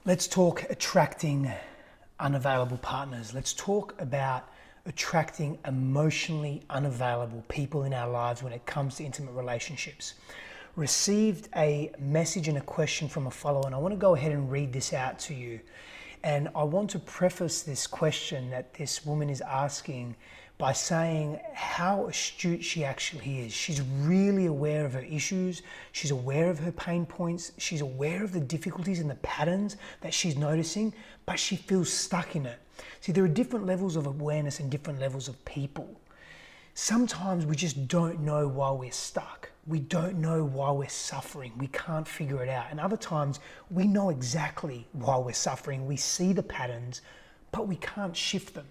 Let's talk attracting unavailable partners. Let's talk about attracting emotionally unavailable people in our lives when it comes to intimate relationships. Received a message and a question from a follower, and I want to go ahead and read this out to you. And I want to preface this question that this woman is asking by saying how astute she actually is. She's really aware of her issues. She's aware of her pain points. She's aware of the difficulties and the patterns that she's noticing, but she feels stuck in it. See, there are different levels of awareness and different levels of people. Sometimes we just don't know why we're stuck. We don't know why we're suffering. We can't figure it out. And other times we know exactly why we're suffering. We see the patterns, but we can't shift them.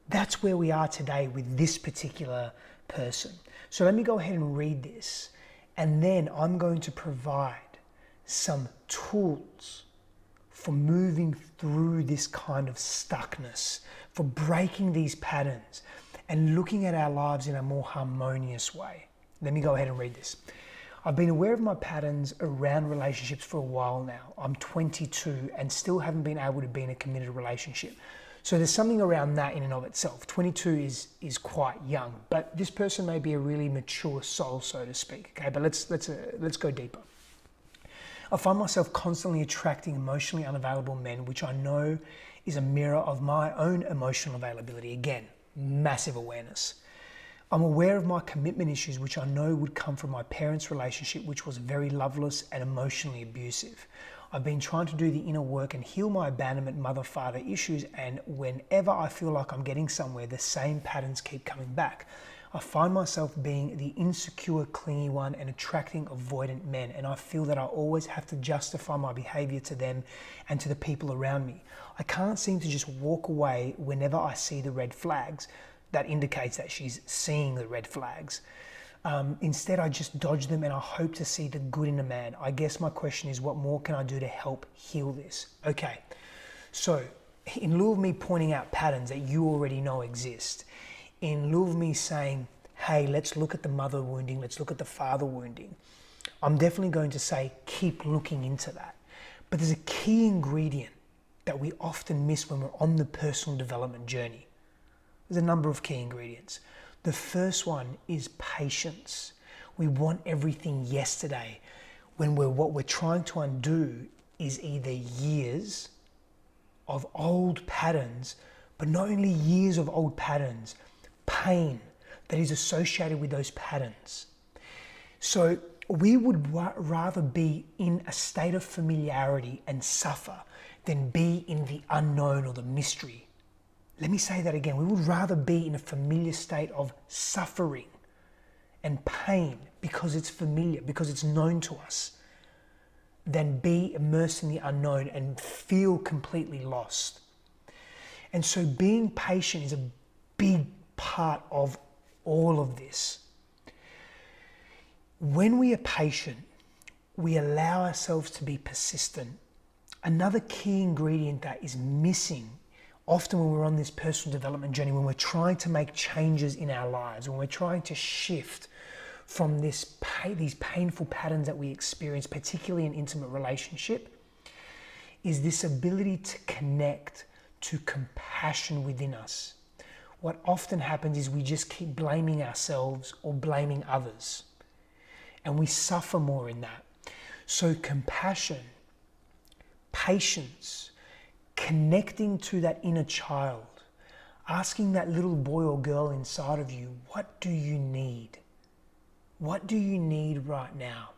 That's where we are today with this particular person. So let me go ahead and read this, and then I'm going to provide some tools for moving through this kind of stuckness, for breaking these patterns and looking at our lives in a more harmonious way. Let me go ahead and read this. I've been aware of my patterns around relationships for a while now. I'm 22 and still haven't been able to be in a committed relationship. So there's something around that in and of itself. 22 is quite young, but this person may be a really mature soul, so to speak. Okay, but let's go deeper. I find myself constantly attracting emotionally unavailable men, which I know is a mirror of my own emotional availability. Again, massive awareness. I'm aware of my commitment issues, which I know would come from my parents' relationship, which was very loveless and emotionally abusive. I've been trying to do the inner work and heal my abandonment mother-father issues, and whenever I feel like I'm getting somewhere, the same patterns keep coming back. I find myself being the insecure, clingy one and attracting avoidant men, and I feel that I always have to justify my behavior to them and to the people around me. I can't seem to just walk away whenever I see the red flags. That indicates that she's seeing the red flags. Instead, I just dodge them and I hope to see the good in a man. I guess my question is, what more can I do to help heal this? Okay, so in lieu of me pointing out patterns that you already know exist, in lieu of me saying, hey, let's look at the mother wounding, let's look at the father wounding, I'm definitely going to say, keep looking into that. But there's a key ingredient that we often miss when we're on the personal development journey. There's a number of key ingredients. The first one is patience. We want everything yesterday when what we're trying to undo is either years of old patterns, but not only years of old patterns, pain that is associated with those patterns. So we would rather be in a state of familiarity and suffer than be in the unknown or the mystery. Let me say that again. We would rather be in a familiar state of suffering and pain because it's familiar, because it's known to us, than be immersed in the unknown and feel completely lost. And so being patient is a big part of all of this. When we are patient, we allow ourselves to be persistent. Another key ingredient that is missing often when we're on this personal development journey, when we're trying to make changes in our lives, when we're trying to shift from these painful patterns that we experience, particularly in intimate relationship, is this ability to connect to compassion within us. What often happens is we just keep blaming ourselves or blaming others, and we suffer more in that. So compassion, patience, connecting to that inner child, asking that little boy or girl inside of you, what do you need? What do you need right now?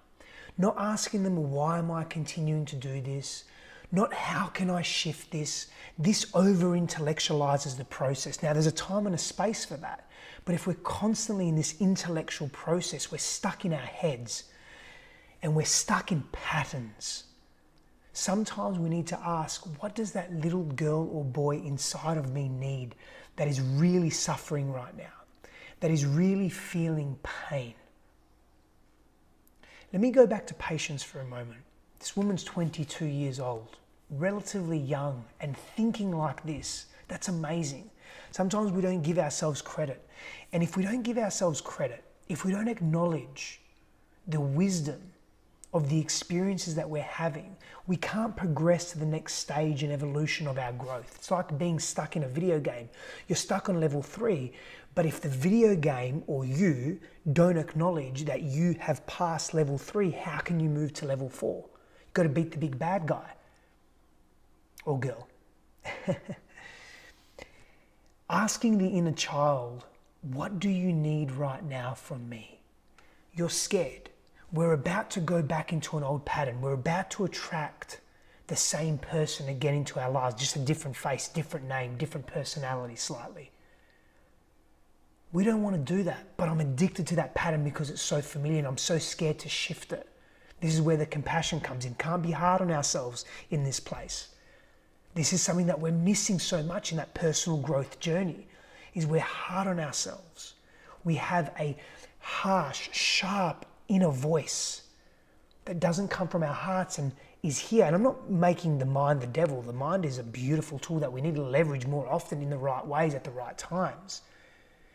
Not asking them, why am I continuing to do this? Not how can I shift this? This over-intellectualizes the process. Now, there's a time and a space for that. But if we're constantly in this intellectual process, we're stuck in our heads and we're stuck in patterns. Sometimes we need to ask, what does that little girl or boy inside of me need that is really suffering right now, that is really feeling pain? Let me go back to patience for a moment. This woman's 22 years old, relatively young, and thinking like this. That's amazing. Sometimes we don't give ourselves credit. And if we don't give ourselves credit, if we don't acknowledge the wisdom of the experiences that we're having, we can't progress to the next stage in evolution of our growth. It's like being stuck in a video game. You're stuck on level 3, but if the video game or you don't acknowledge that you have passed level 3, how can you move to level 4? You've got to beat the big bad guy or girl. Asking the inner child, what do you need right now from me? You're scared. We're about to go back into an old pattern. We're about to attract the same person again into our lives, just a different face, different name, different personality slightly. We don't want to do that, but I'm addicted to that pattern because it's so familiar and I'm so scared to shift it. This is where the compassion comes in. Can't be hard on ourselves in this place. This is something that we're missing so much in that personal growth journey, is we're hard on ourselves. We have a harsh, sharp inner voice that doesn't come from our hearts and is here. And I'm not making the mind the devil. The mind is a beautiful tool that we need to leverage more often in the right ways at the right times.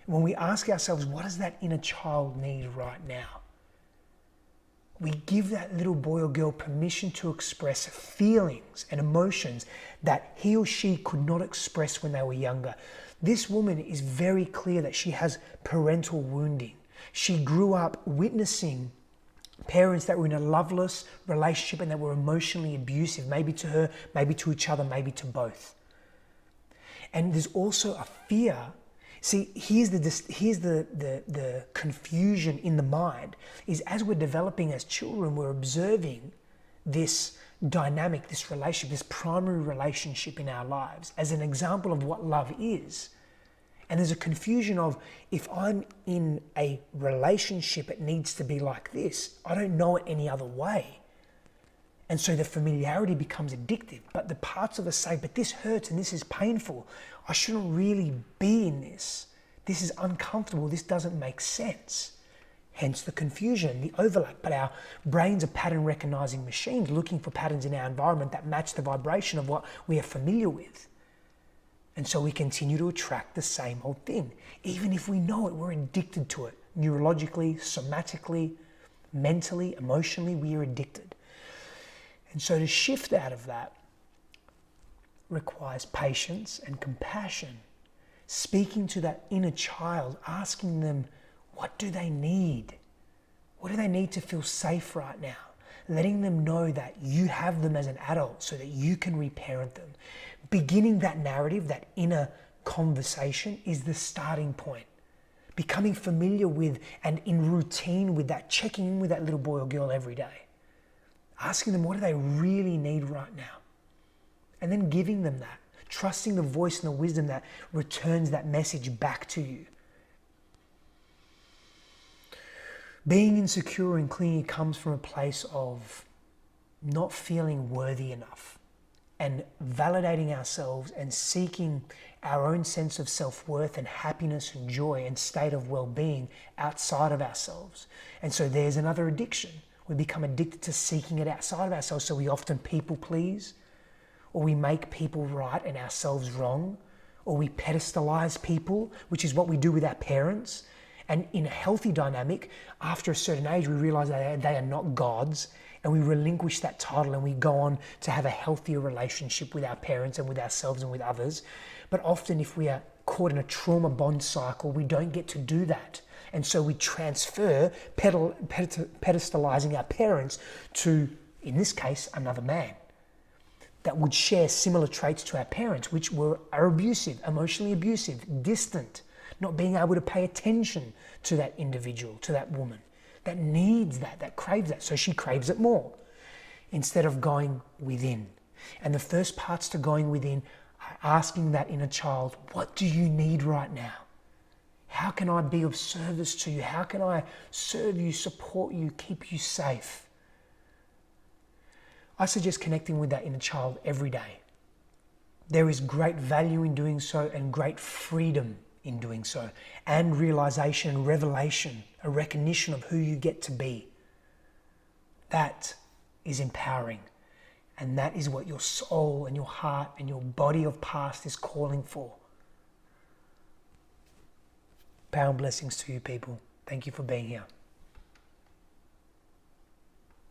When we ask ourselves, what does that inner child need right now? We give that little boy or girl permission to express feelings and emotions that he or she could not express when they were younger. This woman is very clear that she has parental wounding. She grew up witnessing parents that were in a loveless relationship and that were emotionally abusive, maybe to her, maybe to each other, maybe to both. And there's also a fear. See, here's the confusion in the mind, is as we're developing as children, we're observing this dynamic, this relationship, this primary relationship in our lives as an example of what love is. And there's a confusion of, if I'm in a relationship, it needs to be like this. I don't know it any other way. And so the familiarity becomes addictive. But the parts of us say, but this hurts and this is painful. I shouldn't really be in this. This is uncomfortable. This doesn't make sense. Hence the confusion, the overlap. But our brains are pattern recognizing machines looking for patterns in our environment that match the vibration of what we are familiar with. And so we continue to attract the same old thing. Even if we know it, we're addicted to it. Neurologically, somatically, mentally, emotionally, we are addicted. And so to shift out of that requires patience and compassion. Speaking to that inner child, asking them, what do they need? What do they need to feel safe right now? Letting them know that you have them as an adult so that you can reparent them. Beginning that narrative, that inner conversation, is the starting point. Becoming familiar with and in routine with that, checking in with that little boy or girl every day. Asking them, what do they really need right now? And then giving them that. Trusting the voice and the wisdom that returns that message back to you. Being insecure and clingy comes from a place of not feeling worthy enough and validating ourselves and seeking our own sense of self-worth and happiness and joy and state of well-being outside of ourselves. And so there's another addiction. We become addicted to seeking it outside of ourselves. So we often people please, or we make people right and ourselves wrong, or we pedestalize people, which is what we do with our parents. And in a healthy dynamic, after a certain age, we realize that they are not gods, and we relinquish that title and we go on to have a healthier relationship with our parents and with ourselves and with others. But often if we are caught in a trauma bond cycle, we don't get to do that. And so we transfer pedestalizing our parents to, in this case, another man that would share similar traits to our parents, which are abusive, emotionally abusive, distant, not being able to pay attention to that individual, to that woman that needs that craves that. So she craves it more instead of going within. And the first parts to going within are asking that inner child, what do you need right now? How can I be of service to you? How can I serve you, support you, keep you safe? I suggest connecting with that inner child every day. There is great value in doing so and great freedom in doing so, and realization, revelation, a recognition of who you get to be. That is empowering. And that is what your soul and your heart and your body of past is calling for. Power and blessings to you people. Thank you for being here.